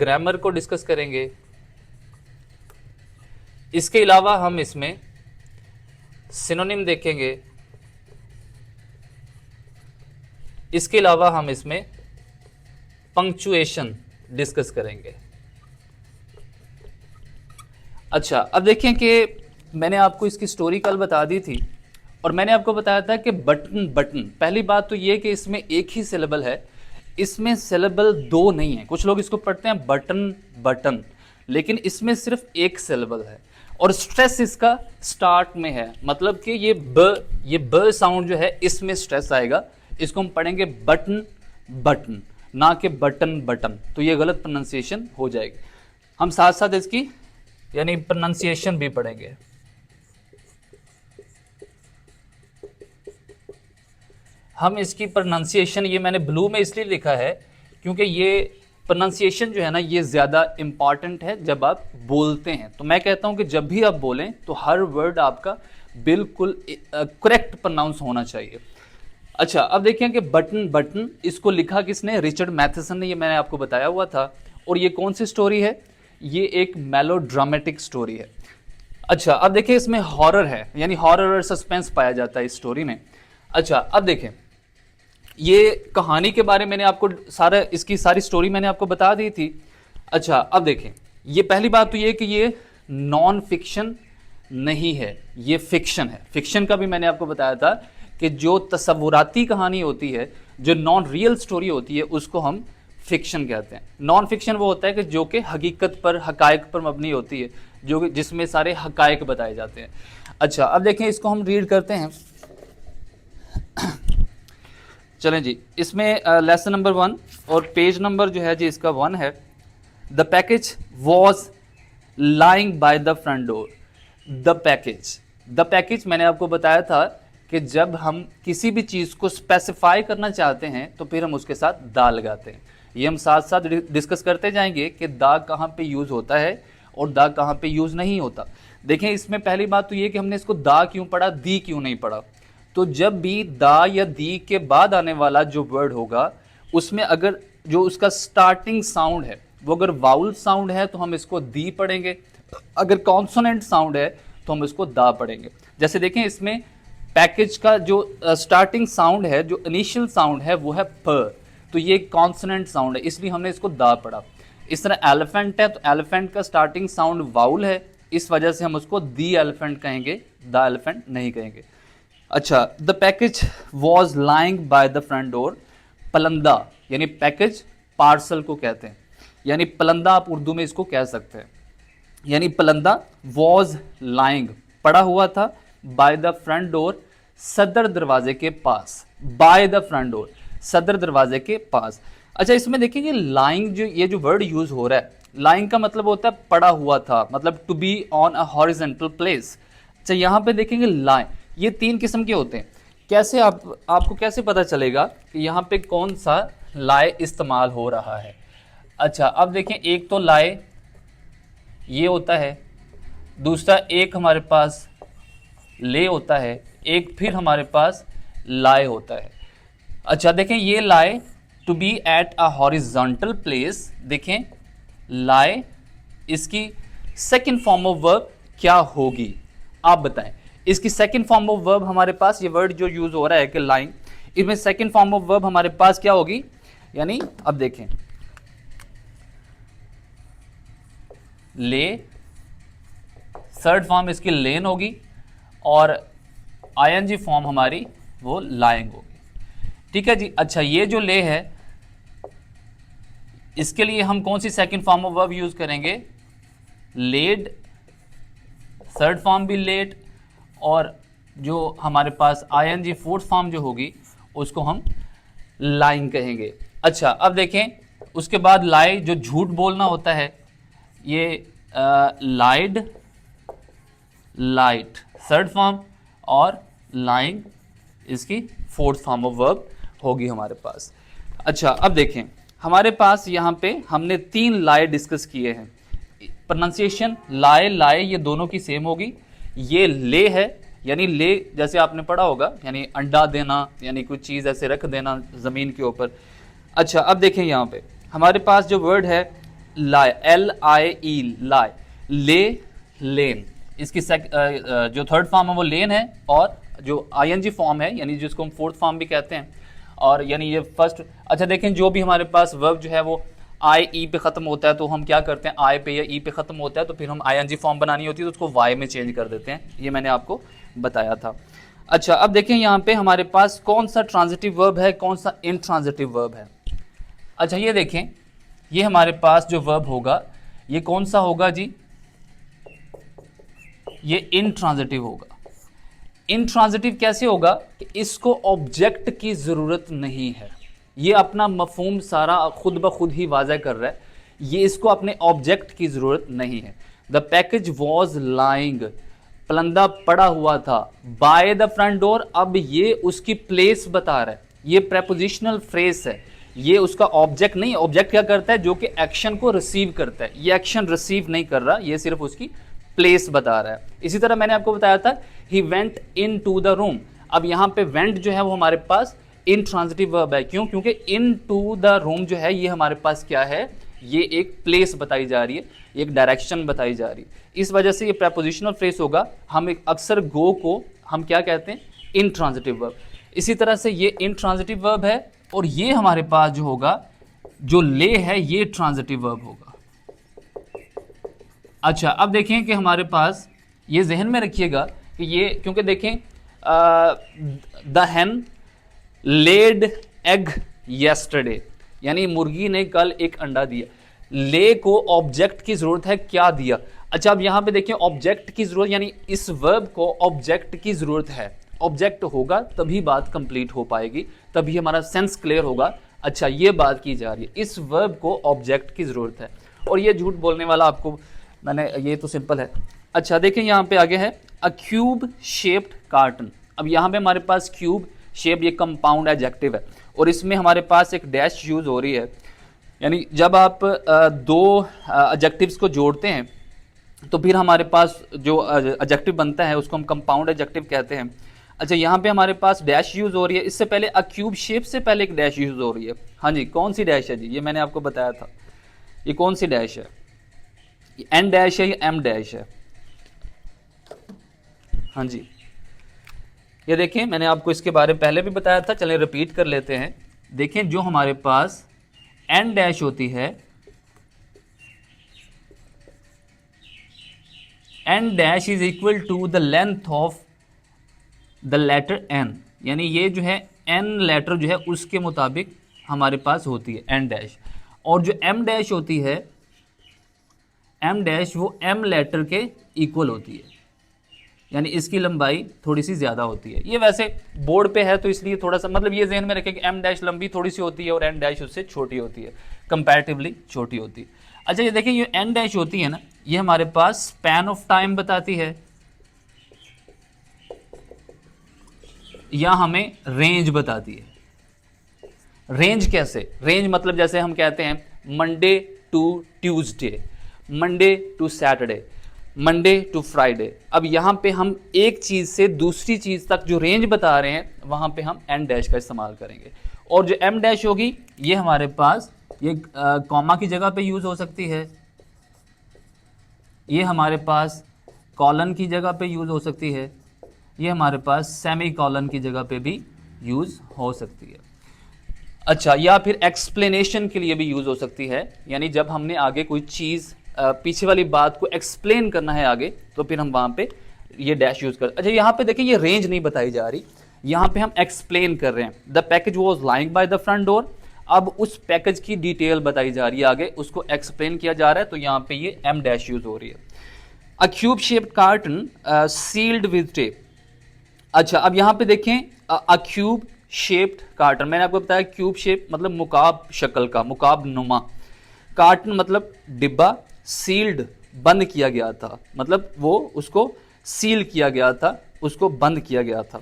Grammar को discuss करेंगे। इसके अलावा हम इसमें सिनोनिम देखेंगे। इसके अलावा हम इसमें पंक्चुएशन डिस्कस करेंगे। अच्छा, अब देखें कि मैंने आपको इसकी स्टोरी कल बता दी थी और मैंने आपको बताया था कि बटन बटन, पहली बात तो ये कि इसमें एक ही सिलेबल है, इसमें सिलेबल दो नहीं है। कुछ लोग इसको पढ़ते हैं बटन बटन, लेकिन इसमें सिर्फ एक सिलेबल है और स्ट्रेस इसका स्टार्ट में है। मतलब कि ये ब साउंड जो है इसमें स्ट्रेस आएगा। इसको हम पढ़ेंगे बटन बटन, ना कि बटन बटन, तो ये गलत प्रोनाउंसिएशन हो जाएगी। हम साथ साथ इसकी यानी प्रोनाउंसिएशन भी पढ़ेंगे। हम इसकी प्रोनाउंसिएशन, ये मैंने ब्लू में इसलिए लिखा है क्योंकि ये प्रोनाउंसिएशन जो है ना ये ज़्यादा इम्पॉर्टेंट है जब आप बोलते हैं। तो मैं कहता हूँ कि जब भी आप बोलें तो हर वर्ड आपका बिल्कुल करेक्ट प्रोनाउंस होना चाहिए। अच्छा, अब देखें कि बटन बटन इसको लिखा किसने? रिचर्ड मैथेसन ने, ये मैंने आपको बताया हुआ था। और ये कौन सी स्टोरी है? ये एक मेलोड्रामेटिक स्टोरी है। अच्छा, अब देखिए इसमें हॉरर है, यानी हॉरर और सस्पेंस पाया जाता है इस स्टोरी में। अच्छा, अब देखें ये कहानी के बारे में मैंने आपको इसकी सारी स्टोरी मैंने आपको बता दी थी। अच्छा, अब देखें ये पहली बात तो ये कि ये नॉन फिक्शन नहीं है, ये फिक्शन है। फिक्शन का भी मैंने आपको बताया था कि जो तसव्वुराती कहानी होती है, जो नॉन रियल स्टोरी होती है, उसको हम फिक्शन कहते हैं। नॉन फिक्शन वो होता है कि जो कि हकीकत पर, हकायक पर मबनी होती है, जो जिसमें सारे हकायक बताए जाते हैं। अच्छा, अब देखें इसको हम रीड करते हैं। चलें जी, इसमें लेसन नंबर 1 और पेज नंबर जो है जी इसका 1 है। The package was lying by the front door. The package मैंने आपको बताया था कि जब हम किसी भी चीज़ को स्पेसिफाई करना चाहते हैं तो फिर हम उसके साथ दा लगाते हैं। ये हम साथ साथ डिस्कस करते जाएंगे कि दा कहाँ पे यूज़ होता है और दा कहाँ पे यूज़ नहीं होता। देखें इसमें पहली बात तो ये कि हमने इसको दा क्यों पढ़ा, दी क्यों नहीं पढ़ा। तो जब भी दा या दी के बाद आने वाला जो वर्ड होगा उसमें अगर जो उसका स्टार्टिंग साउंड है वो अगर वाउल साउंड है तो हम इसको दी पढ़ेंगे, अगर कॉन्सोनेंट साउंड है तो हम इसको दा पढ़ेंगे। जैसे देखें इसमें पैकेज का जो स्टार्टिंग साउंड है, जो इनिशियल साउंड है वो है प, तो ये कॉन्सोनेंट साउंड है, इसलिए हमने इसको दा पढ़ा। इस तरह एलिफेंट है तो एलिफेंट का स्टार्टिंग साउंड वाउल है, इस वजह से हम उसको दी एलिफेंट कहेंगे, द एलिफेंट नहीं कहेंगे। अच्छा, the package was lying by the front door. पलंदा यानी पैकेज पार्सल को कहते हैं, यानी पलंदा आप उर्दू में इसको कह सकते हैं। यानी पलंदा वॉज लाइंग पड़ा हुआ था, बाय द फ्रंट डोर सदर दरवाजे के पास, बाय द फ्रंट डोर सदर दरवाजे के पास। अच्छा, इसमें देखिए ये लाइंग ये जो वर्ड यूज हो रहा है, लाइंग का मतलब होता है पड़ा हुआ था, मतलब to be on a horizontal place. अच्छा, यहाँ पे देखेंगे लाइन, ये 3 किस्म के होते हैं। कैसे आपको कैसे पता चलेगा कि यहाँ पे कौन सा लाए इस्तेमाल हो रहा है? अच्छा, अब देखें एक तो लाए ये होता है, दूसरा एक हमारे पास ले होता है, एक फिर हमारे पास लाए होता है। अच्छा, देखें ये लाए to be at a horizontal place. देखें लाए, इसकी सेकंड फॉर्म ऑफ वर्ब क्या होगी आप बताएं। इसकी सेकंड फॉर्म ऑफ वर्ब हमारे पास, ये वर्ड जो यूज हो रहा है कि लाइन, इसमें सेकंड फॉर्म ऑफ वर्ब हमारे पास क्या होगी? यानी अब देखें ले, थर्ड फॉर्म इसकी लेन होगी और आईएनजी फॉर्म हमारी वो लाइंग होगी। ठीक है जी। अच्छा, ये जो ले है इसके लिए हम कौन सी second form of verb use करेंगे? लेड, थर्ड फॉर्म भी लेट, और जो हमारे पास आईएनजी फोर्थ फॉर्म जो होगी उसको हम लाइंग कहेंगे। अच्छा, अब देखें उसके बाद लाई, जो झूठ बोलना होता है, ये लाइड, लाइट थर्ड फॉर्म, और लाइंग इसकी फोर्थ फॉर्म ऑफ वर्ब होगी हमारे पास। अच्छा, अब देखें हमारे पास यहाँ पे हमने 3 लाए डिस्कस किए हैं। प्रोनाउंसिएशन लाए लाए ये दोनों की सेम होगी। ये ले है, यानी ले जैसे आपने पढ़ा होगा, यानी अंडा देना, यानी कुछ चीज़ ऐसे रख देना ज़मीन के ऊपर। अच्छा, अब देखें यहाँ पे हमारे पास जो वर्ड है लाई, LIE, लाई, ले, लेन। इसकी जो थर्ड फॉर्म है वो लेन है, और जो ING फॉर्म है यानी जिसको हम फोर्थ फॉर्म भी कहते हैं, और यानी ये फर्स्ट। अच्छा देखें, जो भी हमारे पास वर्ब जो है वो IE पे ख़त्म होता है तो हम क्या करते हैं, I पे या E पे ख़त्म होता है तो फिर हम ING फॉर्म बनानी होती है तो उसको Y में चेंज कर देते हैं, ये मैंने आपको बताया था। अच्छा अब देखें यहाँ पे हमारे पास कौन सा ट्रांजिटिव वर्ब है, कौन सा इंट्रांजिटिव वर्ब है। अच्छा ये देखें, ये हमारे पास जो वर्ब होगा ये कौन सा होगा जी, ये इंट्रांजिटिव होगा। इंट्रांजिटिव कैसे होगा कि इसको ऑब्जेक्ट की ज़रूरत नहीं है, ये अपना मफहूम सारा खुद ब खुद ही वाज़ह कर रहा है, ये इसको अपने ऑब्जेक्ट की ज़रूरत नहीं है। द पैकेज वॉज लाइंग, पलंदा पड़ा हुआ था, बाय द फ्रंट डोर, अब ये उसकी प्लेस बता रहा है, ये प्रेपोजिशनल फ्रेज है, ये उसका ऑब्जेक्ट नहीं। ऑब्जेक्ट क्या करता है, जो कि एक्शन को रिसीव करता है, ये एक्शन रिसीव नहीं कर रहा, ये सिर्फ उसकी प्लेस बता रहा है। इसी तरह मैंने आपको बताया था he went into the room, अब यहाँ पे वेंट जो है वो हमारे पास इंट्रांजिटिव वर्ब है, क्यों, क्योंकि इन टू द रूम जो है ये हमारे पास क्या है, ये एक प्लेस बताई जा रही है, एक डायरेक्शन बताई जा रही है, इस वजह से ये प्रेपोजिशनल फ्रेज होगा। हम अक्सर गो को हम क्या कहते हैं, इंट्रांजिटिव वर्ब। इसी तरह से ये इंट्रांजिटिव वर्ब है, और ये हमारे पास जो होगा, जो ले है, ये ट्रांजिटिव वर्ब होगा। अच्छा अब देखें कि हमारे पास, ये जहन में रखिएगा कि ये, क्योंकि देखें the hen laid egg yesterday, यानी मुर्गी ने कल एक अंडा दिया, ले को ऑब्जेक्ट की जरूरत है, क्या दिया। अच्छा अब यहाँ पे देखें ऑब्जेक्ट की जरूरत, यानी इस वर्ब को ऑब्जेक्ट की जरूरत है, ऑब्जेक्ट होगा तभी बात कंप्लीट हो पाएगी, तभी हमारा सेंस क्लियर होगा। अच्छा ये बात की जा रही है, इस वर्ब को ऑब्जेक्ट की जरूरत है, और ये झूठ बोलने वाला आपको मैंने, ये तो सिंपल है। अच्छा देखें यहाँ पे आगे है अ क्यूब शेप्ड कार्टन, अब यहाँ पे हमारे पास क्यूब शेप, ये कंपाउंड एडजेक्टिव है, और इसमें हमारे पास एक डैश यूज हो रही है, यानी जब आप दो एडजेक्टिव्स को जोड़ते हैं तो फिर हमारे पास जो एडजेक्टिव बनता है उसको हम कंपाउंड एडजेक्टिव कहते हैं। अच्छा यहाँ पे हमारे पास डैश यूज हो रही है, इससे पहले अ क्यूब शेप से पहले एक डैश यूज हो रही है। हाँ जी, कौन सी डैश है जी, ये मैंने आपको बताया था, ये कौन सी डैश है, एन डैश है या एम डैश है। हाँ जी, ये देखें मैंने आपको इसके बारे में पहले भी बताया था, चलें रिपीट कर लेते हैं। देखें जो हमारे पास एन डैश होती है, N dash is equal to the length of the letter N, यानी ये जो है एन लेटर जो है उसके मुताबिक हमारे पास होती है एन डैश, और जो एम डैश होती है, एम डैश वो एम लेटर के इक्वल होती है, यानी इसकी लंबाई थोड़ी सी ज़्यादा होती है। ये वैसे बोर्ड पे है तो इसलिए थोड़ा सा, मतलब ये जहन में रखें कि एम डैश लंबी थोड़ी सी होती है और एन डैश उससे छोटी होती है, कंपैरेटिवली छोटी होती है। अच्छा ये देखें, ये एन डैश होती है ना, ये हमारे पास स्पैन ऑफ टाइम बताती है, या हमें रेंज बताती है। रेंज कैसे, रेंज मतलब जैसे हम कहते हैं Monday to Tuesday, Monday to Saturday, Monday to Friday. अब यहाँ पे हम एक चीज़ से दूसरी चीज़ तक जो रेंज बता रहे हैं वहाँ पे हम एन डैश का इस्तेमाल करेंगे, और जो एम डैश होगी ये हमारे पास ये कॉमा की जगह पे यूज़ हो सकती है, ये हमारे पास कॉलन की जगह पे यूज़ हो सकती है, ये हमारे पास सेमी कॉलन की जगह पे भी यूज़ हो सकती है। अच्छा, या फिर एक्सप्लेनेशन के लिए भी यूज़ हो सकती है, यानी जब हमने आगे कोई चीज़ पीछे वाली बात को एक्सप्लेन करना है आगे, तो फिर हम वहाँ पे ये डैश यूज़ कर। अच्छा यहाँ पे देखिए, ये रेंज नहीं बताई जा रही, यहाँ पे हम एक्सप्लेन कर रहे हैं। The package was lying by the front door, अब उस पैकेज की डिटेल बताई जा रही है आगे, उसको एक्सप्लेन किया जा रहा है, तो यहाँ पे ये एम डैश यूज़ हो रही है। A cube shaped carton sealed with tape. अच्छा अब यहाँ पे देखें अ क्यूब शेप्ड कार्टन, मैंने आपको बताया क्यूब शेप मतलब मुकाब शक्ल का, मुकाब नुमा, कार्टन मतलब डिब्बा, सील्ड बंद किया गया था, मतलब वो उसको सील किया गया था, उसको बंद किया गया था।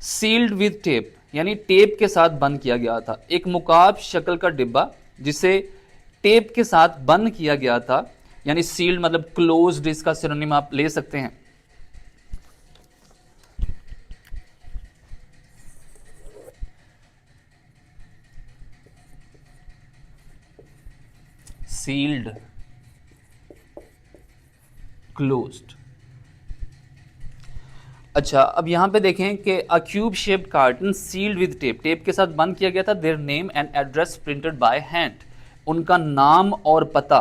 सील्ड विद टेप यानी टेप के साथ बंद किया गया था, एक मुकाब शक्ल का डिब्बा जिसे टेप के साथ बंद किया गया था, यानी सील्ड मतलब क्लोज्ड, इसका सिनोनिम आप ले सकते हैं। sealed, closed. अच्छा, अब यहाँ पे देखें कि a cube shaped carton sealed with tape, tape के साथ बंद किया गया था. Their name and address printed by hand, उनका नाम और पता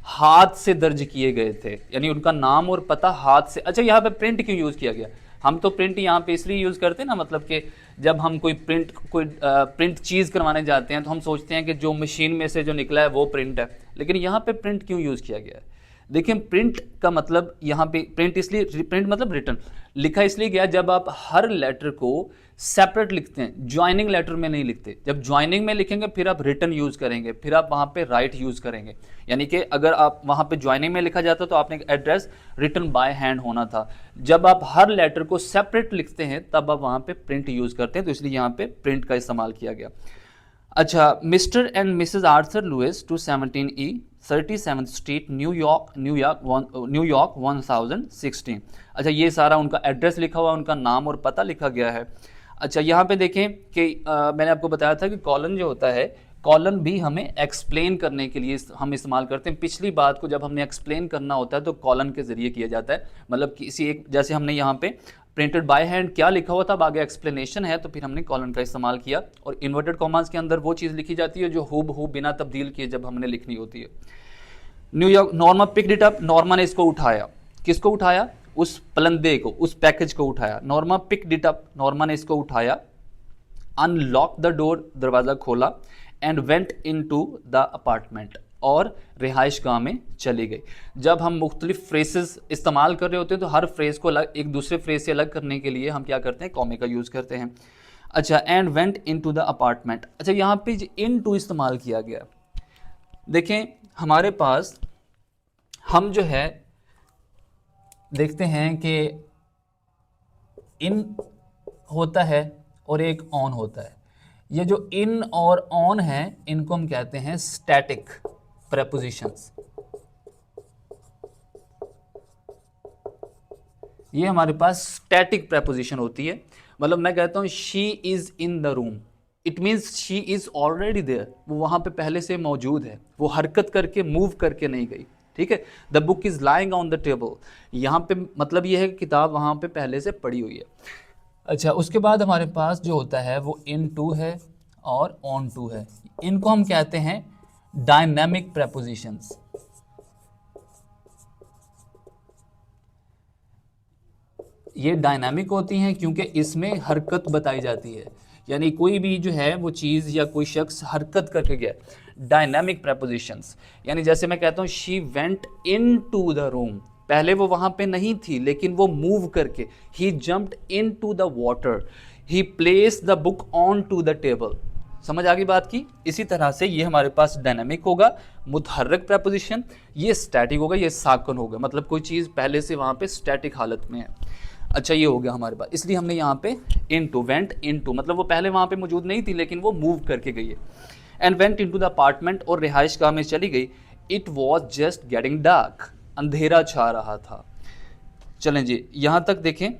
हाथ से दर्ज किए गए थे, यानी उनका नाम और पता हाथ से. अच्छा, यहाँ पे प्रिंट क्यों यूज़ किया गया? हम तो प्रिंट यहाँ पे इसलिए यूज़ करते हैं ना, मतलब कि जब हम कोई प्रिंट चीज़ करवाने जाते हैं तो हम सोचते हैं कि जो मशीन में से जो निकला है वो प्रिंट है, लेकिन यहाँ पे प्रिंट क्यों यूज़ किया गया है? देखिए, प्रिंट का मतलब यहाँ पे प्रिंट इसलिए, प्रिंट मतलब रिटर्न, लिखा इसलिए गया जब आप हर लेटर को सेपरेट लिखते हैं, ज्वाइनिंग लेटर में नहीं लिखते. जब ज्वाइनिंग में लिखेंगे फिर आप रिटर्न यूज़ करेंगे, फिर आप वहाँ पे राइट यूज़ करेंगे. यानी कि अगर आप वहाँ पे ज्वाइनिंग में लिखा जाता तो आपने एड्रेस रिटर्न बाय हैंड होना था. जब आप हर लेटर को सेपरेट लिखते हैं तब आप वहाँ पे प्रिंट यूज़ करते हैं, तो इसलिए यहाँ पे प्रिंट का इस्तेमाल किया गया. अच्छा, mister and Mrs Arthur Lewis 217E 37th street New York 1016. अच्छा, ये सारा उनका एड्रेस लिखा हुआ, उनका नाम और पता लिखा गया है. अच्छा, यहाँ पे देखें कि मैंने आपको बताया था कि कॉलन जो होता है, कॉलन भी हमें एक्सप्लेन करने के लिए हम इस्तेमाल करते हैं. पिछली बात को जब हमने एक्सप्लेन करना होता है तो कॉलन के ज़रिए किया जाता है. मतलब किसी एक, जैसे हमने यहाँ पे प्रिंटेड बाय हैंड क्या लिखा हुआ था, अब आगे एक्सप्लेनेशन है तो फिर हमने कॉलन का इस्तेमाल किया. और इन्वर्टेड कॉमास के अंदर वो चीज़ लिखी जाती है जो हूबहू बिना तब्दील किए जब हमने लिखनी होती है. New York, Norma picked it up, Norma ने इसको उठाया. किसको उठाया? उस पलंदे को, उस पैकेज को उठाया. Norma picked it up, Norma ने इसको उठाया. अनलॉक द डोर, दरवाज़ा खोला. And went into the apartment, और रिहाइश गाह में चली गई. जब हम मुख्तलिफ फ्रेसेस इस्तेमाल कर रहे होते हैं तो हर फ्रेज को अलग, एक दूसरे फ्रेज से अलग करने के लिए हम क्या करते हैं? कॉमे का यूज़ करते हैं. अच्छा, and went into the apartment. अच्छा, यहाँ पे इन टू इस्तेमाल किया गया. देखें, हमारे पास हम जो है देखते हैं कि इन होता है और एक ऑन होता है. ये जो इन और ऑन है इनको हम कहते हैं स्टैटिक प्रेपोजिशंस. ये हमारे पास स्टैटिक प्रेपोजिशन होती है. मतलब मैं कहता हूँ she is in the room, it means she is already there, वो वहां पे पहले से मौजूद है, वो हरकत करके मूव करके नहीं गई. ठीक है. The book is lying on the table, यहाँ पे मतलब ये है कि किताब वहां पे पहले से पड़ी हुई है. अच्छा, उसके बाद हमारे पास जो होता है वो इन टू है और ऑन टू है. इनको हम कहते हैं डायनामिक प्रेपोजिशंस. ये डायनामिक होती हैं क्योंकि इसमें हरकत बताई जाती है, यानी कोई भी जो है वो चीज़ या कोई शख्स हरकत करके गया. डायनामिक प्रेपोजिशंस, यानी जैसे मैं कहता हूँ she went into the room, पहले वो वहाँ पे नहीं थी लेकिन वो मूव करके, he jumped into the water, he placed the book onto the table. समझ आ गई बात की? इसी तरह से ये हमारे पास डायनामिक होगा, मुतहर्रिक प्रेपोजिशन. ये स्टैटिक होगा, ये साकन होगा, मतलब कोई चीज़ पहले से वहाँ पे स्टैटिक हालत में है. अच्छा, ये हो गया हमारे पास, इसलिए हमने यहाँ पे इनटू, वेंट इनटू, मतलब वो पहले वहाँ पे मौजूद नहीं थी लेकिन वो मूव करके गई है. And went into the apartment, और रिहाइश गाह में चली गई. It was just getting dark, अंधेरा छा रहा था. चलें जी, यहाँ तक देखें